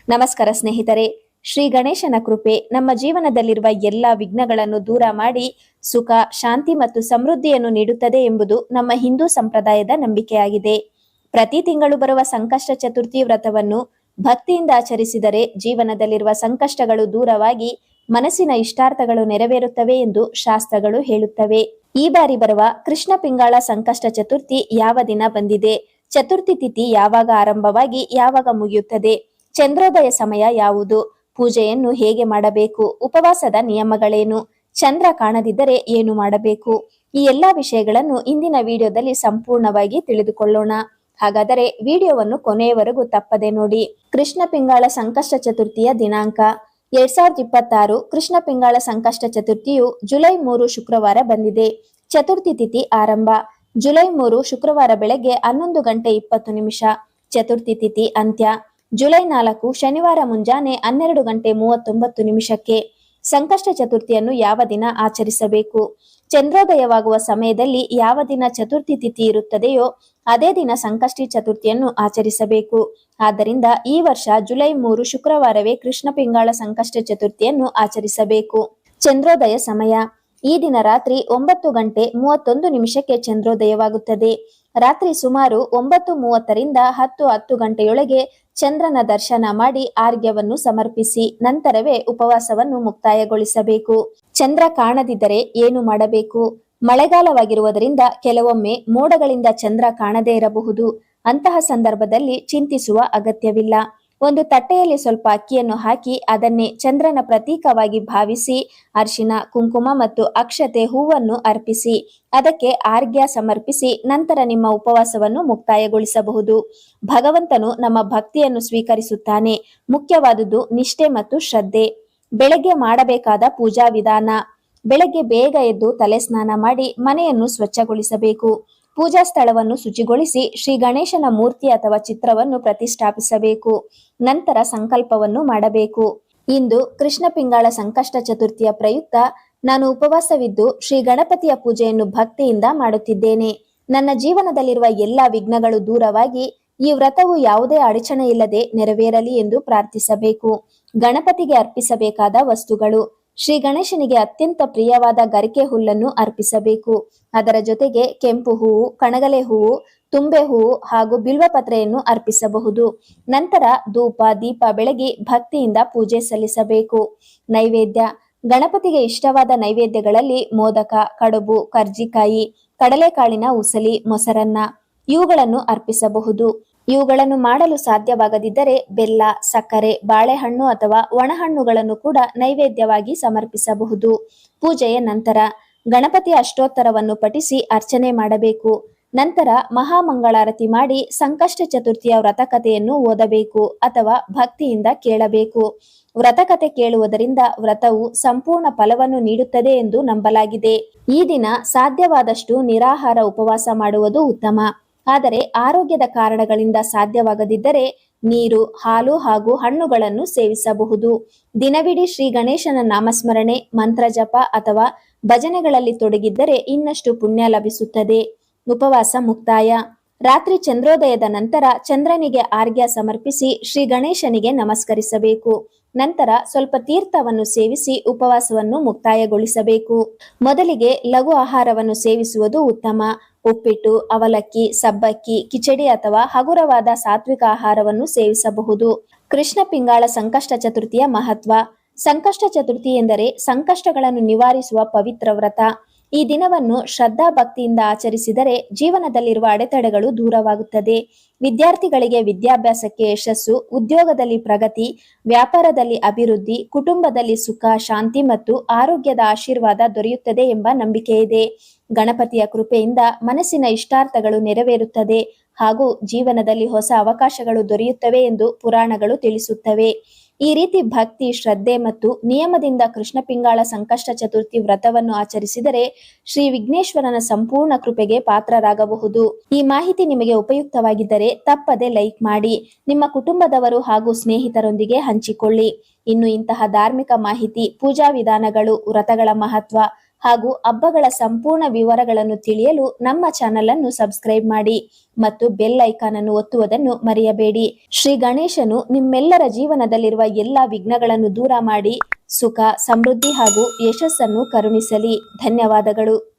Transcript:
ನಮಸ್ಕಾರ ಸ್ನೇಹಿತರೆ. ಶ್ರೀ ಗಣೇಶನ ಕೃಪೆ ನಮ್ಮ ಜೀವನದಲ್ಲಿರುವ ಎಲ್ಲ ವಿಘ್ನಗಳನ್ನು ದೂರ ಮಾಡಿ ಸುಖ, ಶಾಂತಿ ಮತ್ತು ಸಮೃದ್ಧಿಯನ್ನು ನೀಡುತ್ತದೆ ಎಂಬುದು ನಮ್ಮ ಹಿಂದೂ ಸಂಪ್ರದಾಯದ ನಂಬಿಕೆಯಾಗಿದೆ. ಪ್ರತಿ ತಿಂಗಳು ಬರುವ ಸಂಕಷ್ಟ ಚತುರ್ಥಿ ವ್ರತವನ್ನು ಭಕ್ತಿಯಿಂದ ಆಚರಿಸಿದರೆ ಜೀವನದಲ್ಲಿರುವ ಸಂಕಷ್ಟಗಳು ದೂರವಾಗಿ ಮನಸ್ಸಿನ ಇಷ್ಟಾರ್ಥಗಳು ನೆರವೇರುತ್ತವೆ ಎಂದು ಶಾಸ್ತ್ರಗಳು ಹೇಳುತ್ತವೆ. ಈ ಬಾರಿ ಬರುವ ಕೃಷ್ಣ ಪಿಂಗಾಳ ಸಂಕಷ್ಟ ಚತುರ್ಥಿ ಯಾವ ದಿನ ಬಂದಿದೆ? ಚತುರ್ಥಿ ತಿಥಿ ಯಾವಾಗ ಆರಂಭವಾಗಿ ಯಾವಾಗ ಮುಗಿಯುತ್ತದೆ? ಚಂದ್ರೋದಯ ಸಮಯ ಯಾವುದು? ಪೂಜೆಯನ್ನು ಹೇಗೆ ಮಾಡಬೇಕು? ಉಪವಾಸದ ನಿಯಮಗಳೇನು? ಚಂದ್ರ ಕಾಣದಿದ್ದರೆ ಏನು ಮಾಡಬೇಕು? ಈ ಎಲ್ಲಾ ವಿಷಯಗಳನ್ನು ಇಂದಿನ ವಿಡಿಯೋದಲ್ಲಿ ಸಂಪೂರ್ಣವಾಗಿ ತಿಳಿದುಕೊಳ್ಳೋಣ. ಹಾಗಾದರೆ ವಿಡಿಯೋವನ್ನು ಕೊನೆಯವರೆಗೂ ತಪ್ಪದೆ ನೋಡಿ. ಕೃಷ್ಣ ಪಿಂಗಾಳ ಸಂಕಷ್ಟ ಚತುರ್ಥಿಯ ದಿನಾಂಕ 2026. ಕೃಷ್ಣ ಪಿಂಗಾಳ ಸಂಕಷ್ಟ ಚತುರ್ಥಿಯು ಜುಲೈ 3 ಶುಕ್ರವಾರ ಬಂದಿದೆ. ಚತುರ್ಥಿ ತಿಥಿ ಆರಂಭ ಜುಲೈ 3 ಶುಕ್ರವಾರ ಬೆಳಗ್ಗೆ 11 ಗಂಟೆ 20 ನಿಮಿಷ. ಚತುರ್ಥಿ ತಿಥಿ ಅಂತ್ಯ ಜುಲೈ 4 ಶನಿವಾರ ಮುಂಜಾನೆ 12 ಗಂಟೆ 39 ನಿಮಿಷಕ್ಕೆ. ಸಂಕಷ್ಟ ಚತುರ್ಥಿಯನ್ನು ಯಾವ ದಿನ ಆಚರಿಸಬೇಕು? ಚಂದ್ರೋದಯವಾಗುವ ಸಮಯದಲ್ಲಿ ಯಾವ ದಿನ ಚತುರ್ಥಿ ತಿಥಿ ಇರುತ್ತದೆಯೋ ಅದೇ ದಿನ ಸಂಕಷ್ಟಿ ಚತುರ್ಥಿಯನ್ನು ಆಚರಿಸಬೇಕು. ಆದ್ದರಿಂದ ಈ ವರ್ಷ ಜುಲೈ 3 ಶುಕ್ರವಾರವೇ ಕೃಷ್ಣ ಪಿಂಗಾಳ ಸಂಕಷ್ಟ ಚತುರ್ಥಿಯನ್ನು ಆಚರಿಸಬೇಕು. ಚಂದ್ರೋದಯ ಸಮಯ ಈ ದಿನ ರಾತ್ರಿ 9 ಗಂಟೆ 31 ನಿಮಿಷಕ್ಕೆ ಚಂದ್ರೋದಯವಾಗುತ್ತದೆ. ರಾತ್ರಿ ಸುಮಾರು 9:30ರಿಂದ 10 ಗಂಟೆಯೊಳಗೆ ಚಂದ್ರನ ದರ್ಶನ ಮಾಡಿ ಆರ್ಘ್ಯವನ್ನು ಸಮರ್ಪಿಸಿ ನಂತರವೇ ಉಪವಾಸವನ್ನು ಮುಕ್ತಾಯಗೊಳಿಸಬೇಕು. ಚಂದ್ರ ಕಾಣದಿದ್ದರೆ ಏನು ಮಾಡಬೇಕು? ಮಳೆಗಾಲವಾಗಿರುವುದರಿಂದ ಕೆಲವೊಮ್ಮೆ ಮೋಡಗಳಿಂದ ಚಂದ್ರ ಕಾಣದೇ ಇರಬಹುದು. ಅಂತಹ ಸಂದರ್ಭದಲ್ಲಿ ಚಿಂತಿಸುವ ಅಗತ್ಯವಿಲ್ಲ. ಒಂದು ತಟ್ಟೆಯಲ್ಲಿ ಸ್ವಲ್ಪ ಅಕ್ಕಿಯನ್ನು ಹಾಕಿ ಅದನ್ನೇ ಚಂದ್ರನ ಪ್ರತೀಕವಾಗಿ ಭಾವಿಸಿ ಅರಿಶಿನ, ಕುಂಕುಮ ಮತ್ತು ಅಕ್ಷತೆ, ಹೂವನ್ನು ಅರ್ಪಿಸಿ ಅದಕ್ಕೆ ಆರ್ಘ್ಯ ಸಮರ್ಪಿಸಿ ನಂತರ ನಿಮ್ಮ ಉಪವಾಸವನ್ನು ಮುಕ್ತಾಯಗೊಳಿಸಬಹುದು. ಭಗವಂತನು ನಮ್ಮ ಭಕ್ತಿಯನ್ನು ಸ್ವೀಕರಿಸುತ್ತಾನೆ. ಮುಖ್ಯವಾದುದು ನಿಷ್ಠೆ ಮತ್ತು ಶ್ರದ್ಧೆ. ಬೆಳಗ್ಗೆ ಮಾಡಬೇಕಾದ ಪೂಜಾ ವಿಧಾನ: ಬೆಳಗ್ಗೆ ಬೇಗ ಎದ್ದು ತಲೆ ಸ್ನಾನ ಮಾಡಿ ಮನೆಯನ್ನು ಸ್ವಚ್ಛಗೊಳಿಸಬೇಕು. ಪೂಜಾ ಸ್ಥಳವನ್ನು ಶುಚಿಗೊಳಿಸಿ ಶ್ರೀ ಗಣೇಶನ ಮೂರ್ತಿ ಅಥವಾ ಚಿತ್ರವನ್ನು ಪ್ರತಿಷ್ಠಾಪಿಸಬೇಕು. ನಂತರ ಸಂಕಲ್ಪವನ್ನು ಮಾಡಬೇಕು. ಇಂದು ಕೃಷ್ಣ ಪಿಂಗಾಳ ಸಂಕಷ್ಟ ಚತುರ್ಥಿಯ ಪ್ರಯುಕ್ತ ನಾನು ಉಪವಾಸವಿದ್ದು ಶ್ರೀ ಗಣಪತಿಯ ಪೂಜೆಯನ್ನು ಭಕ್ತಿಯಿಂದ ಮಾಡುತ್ತಿದ್ದೇನೆ. ನನ್ನ ಜೀವನದಲ್ಲಿರುವ ಎಲ್ಲಾ ವಿಘ್ನಗಳು ದೂರವಾಗಿ ಈ ವ್ರತವು ಯಾವುದೇ ಅಡಚಣೆ ಇಲ್ಲದೆ ನೆರವೇರಲಿ ಎಂದು ಪ್ರಾರ್ಥಿಸಬೇಕು. ಗಣಪತಿಗೆ ಅರ್ಪಿಸಬೇಕಾದ ವಸ್ತುಗಳು: ಶ್ರೀ ಗಣೇಶನಿಗೆ ಅತ್ಯಂತ ಪ್ರಿಯವಾದ ಗರಿಕೆ ಹುಲ್ಲನ್ನು ಅರ್ಪಿಸಬೇಕು. ಅದರ ಜೊತೆಗೆ ಕೆಂಪು ಹೂವು, ಕಣಗಲೆ ಹೂವು, ತುಂಬೆ ಹೂವು ಹಾಗೂ ಬಿಲ್ವಪತ್ರೆಯನ್ನು ಅರ್ಪಿಸಬಹುದು. ನಂತರ ಧೂಪ ದೀಪ ಬೆಳಗಿ ಭಕ್ತಿಯಿಂದ ಪೂಜೆ ಸಲ್ಲಿಸಬೇಕು. ನೈವೇದ್ಯ: ಗಣಪತಿಗೆ ಇಷ್ಟವಾದ ನೈವೇದ್ಯಗಳಲ್ಲಿ ಮೋದಕ, ಕಡುಬು, ಕರ್ಜಿಕಾಯಿ, ಕಡಲೆಕಾಳಿನ ಉಸಲಿ, ಮೊಸರನ್ನ ಇವುಗಳನ್ನು ಅರ್ಪಿಸಬಹುದು. ಇವುಗಳನ್ನು ಮಾಡಲು ಸಾಧ್ಯವಾಗದಿದ್ದರೆ ಬೆಲ್ಲ, ಸಕ್ಕರೆ, ಬಾಳೆಹಣ್ಣು ಅಥವಾ ಒಣಹಣ್ಣುಗಳನ್ನು ಕೂಡ ನೈವೇದ್ಯವಾಗಿ ಸಮರ್ಪಿಸಬಹುದು. ಪೂಜೆಯ ನಂತರ ಗಣಪತಿಯ ಅಷ್ಟೋತ್ತರವನ್ನು ಪಠಿಸಿ ಅರ್ಚನೆ ಮಾಡಬೇಕು. ನಂತರ ಮಹಾಮಂಗಳಾರತಿ ಮಾಡಿ ಸಂಕಷ್ಟ ಚತುರ್ಥಿಯ ವ್ರತಕಥೆಯನ್ನು ಓದಬೇಕು ಅಥವಾ ಭಕ್ತಿಯಿಂದ ಕೇಳಬೇಕು. ವ್ರತಕಥೆ ಕೇಳುವುದರಿಂದ ವ್ರತವು ಸಂಪೂರ್ಣ ಫಲವನ್ನು ನೀಡುತ್ತದೆ ಎಂದು ನಂಬಲಾಗಿದೆ. ಈ ದಿನ ಸಾಧ್ಯವಾದಷ್ಟು ನಿರಾಹಾರ ಉಪವಾಸ ಮಾಡುವುದು ಉತ್ತಮ. ಆದರೆ ಆರೋಗ್ಯದ ಕಾರಣಗಳಿಂದ ಸಾಧ್ಯವಾಗದಿದ್ದರೆ ನೀರು, ಹಾಲು ಹಾಗೂ ಹಣ್ಣುಗಳನ್ನು ಸೇವಿಸಬಹುದು. ದಿನವಿಡೀ ಶ್ರೀ ಗಣೇಶನ ನಾಮಸ್ಮರಣೆ, ಮಂತ್ರ ಜಪ ಅಥವಾ ಭಜನೆಗಳಲ್ಲಿ ತೊಡಗಿದ್ದರೆ ಇನ್ನಷ್ಟು ಪುಣ್ಯ ಲಭಿಸುತ್ತದೆ. ಉಪವಾಸ ಮುಕ್ತಾಯ: ರಾತ್ರಿ ಚಂದ್ರೋದಯದ ನಂತರ ಚಂದ್ರನಿಗೆ ಆರ್ಘ್ಯ ಸಮರ್ಪಿಸಿ ಶ್ರೀ ಗಣೇಶನಿಗೆ ನಮಸ್ಕರಿಸಬೇಕು. ನಂತರ ಸ್ವಲ್ಪ ತೀರ್ಥವನ್ನು ಸೇವಿಸಿ ಉಪವಾಸವನ್ನು ಮುಕ್ತಾಯಗೊಳಿಸಬೇಕು. ಮೊದಲಿಗೆ ಲಘು ಆಹಾರವನ್ನು ಸೇವಿಸುವುದು ಉತ್ತಮ. ಉಪ್ಪಿಟ್ಟು, ಅವಲಕ್ಕಿ, ಸಬ್ಬಕ್ಕಿ, ಕಿಚಡಿ ಅಥವಾ ಹಗುರವಾದ ಸಾತ್ವಿಕ ಆಹಾರವನ್ನು ಸೇವಿಸಬಹುದು. ಕೃಷ್ಣ ಪಿಂಗಾಳ ಸಂಕಷ್ಟ ಚತುರ್ಥಿಯ ಮಹತ್ವ: ಸಂಕಷ್ಟ ಚತುರ್ಥಿ ಎಂದರೆ ಸಂಕಷ್ಟಗಳನ್ನು ನಿವಾರಿಸುವ ಪವಿತ್ರ ವ್ರತ. ಈ ದಿನವನ್ನು ಶ್ರದ್ಧಾ ಭಕ್ತಿಯಿಂದ ಆಚರಿಸಿದರೆ ಜೀವನದಲ್ಲಿರುವ ಅಡೆತಡೆಗಳು ದೂರವಾಗುತ್ತದೆ. ವಿದ್ಯಾರ್ಥಿಗಳಿಗೆ ವಿದ್ಯಾಭ್ಯಾಸಕ್ಕೆ ಯಶಸ್ಸು, ಉದ್ಯೋಗದಲ್ಲಿ ಪ್ರಗತಿ, ವ್ಯಾಪಾರದಲ್ಲಿ ಅಭಿವೃದ್ಧಿ, ಕುಟುಂಬದಲ್ಲಿ ಸುಖ, ಶಾಂತಿ ಮತ್ತು ಆರೋಗ್ಯದ ಆಶೀರ್ವಾದ ದೊರೆಯುತ್ತದೆ ಎಂಬ ನಂಬಿಕೆ ಇದೆ. ಗಣಪತಿಯ ಕೃಪೆಯಿಂದ ಮನಸ್ಸಿನ ಇಷ್ಟಾರ್ಥಗಳು ನೆರವೇರುತ್ತದೆ ಹಾಗೂ ಜೀವನದಲ್ಲಿ ಹೊಸ ಅವಕಾಶಗಳು ದೊರೆಯುತ್ತವೆ ಎಂದು ಪುರಾಣಗಳು ತಿಳಿಸುತ್ತವೆ. ಈ ರೀತಿ ಭಕ್ತಿ, ಶ್ರದ್ಧೆ ಮತ್ತು ನಿಯಮದಿಂದ ಕೃಷ್ಣ ಪಿಂಗಾಳ ಸಂಕಷ್ಟ ಚತುರ್ಥಿ ವ್ರತವನ್ನು ಆಚರಿಸಿದರೆ ಶ್ರೀ ವಿಘ್ನೇಶ್ವರನ ಸಂಪೂರ್ಣ ಕೃಪೆಗೆ ಪಾತ್ರರಾಗಬಹುದು. ಈ ಮಾಹಿತಿ ನಿಮಗೆ ಉಪಯುಕ್ತವಾಗಿದ್ದರೆ ತಪ್ಪದೆ ಲೈಕ್ ಮಾಡಿ, ನಿಮ್ಮ ಕುಟುಂಬದವರು ಹಾಗೂ ಸ್ನೇಹಿತರೊಂದಿಗೆ ಹಂಚಿಕೊಳ್ಳಿ. ಇನ್ನು ಇಂತಹ ಧಾರ್ಮಿಕ ಮಾಹಿತಿ, ಪೂಜಾ ವಿಧಾನಗಳು, ವ್ರತಗಳ ಮಹತ್ವ ಹಾಗೂ ಹಬ್ಬಗಳ ಸಂಪೂರ್ಣ ವಿವರಗಳನ್ನು ತಿಳಿಯಲು ನಮ್ಮ ಚಾನೆಲ್ ಅನ್ನು ಸಬ್ಸ್ಕ್ರೈಬ್ ಮಾಡಿ ಮತ್ತು ಬೆಲ್ ಐಕಾನ್ ಅನ್ನು ಒತ್ತುವುದನ್ನು ಮರೆಯಬೇಡಿ. ಶ್ರೀ ಗಣೇಶನು ನಿಮ್ಮೆಲ್ಲರ ಜೀವನದಲ್ಲಿರುವ ಎಲ್ಲಾ ವಿಘ್ನಗಳನ್ನು ದೂರ ಮಾಡಿ ಸುಖ, ಸಮೃದ್ಧಿ ಹಾಗೂ ಯಶಸ್ಸನ್ನು ಕರುಣಿಸಲಿ. ಧನ್ಯವಾದಗಳು.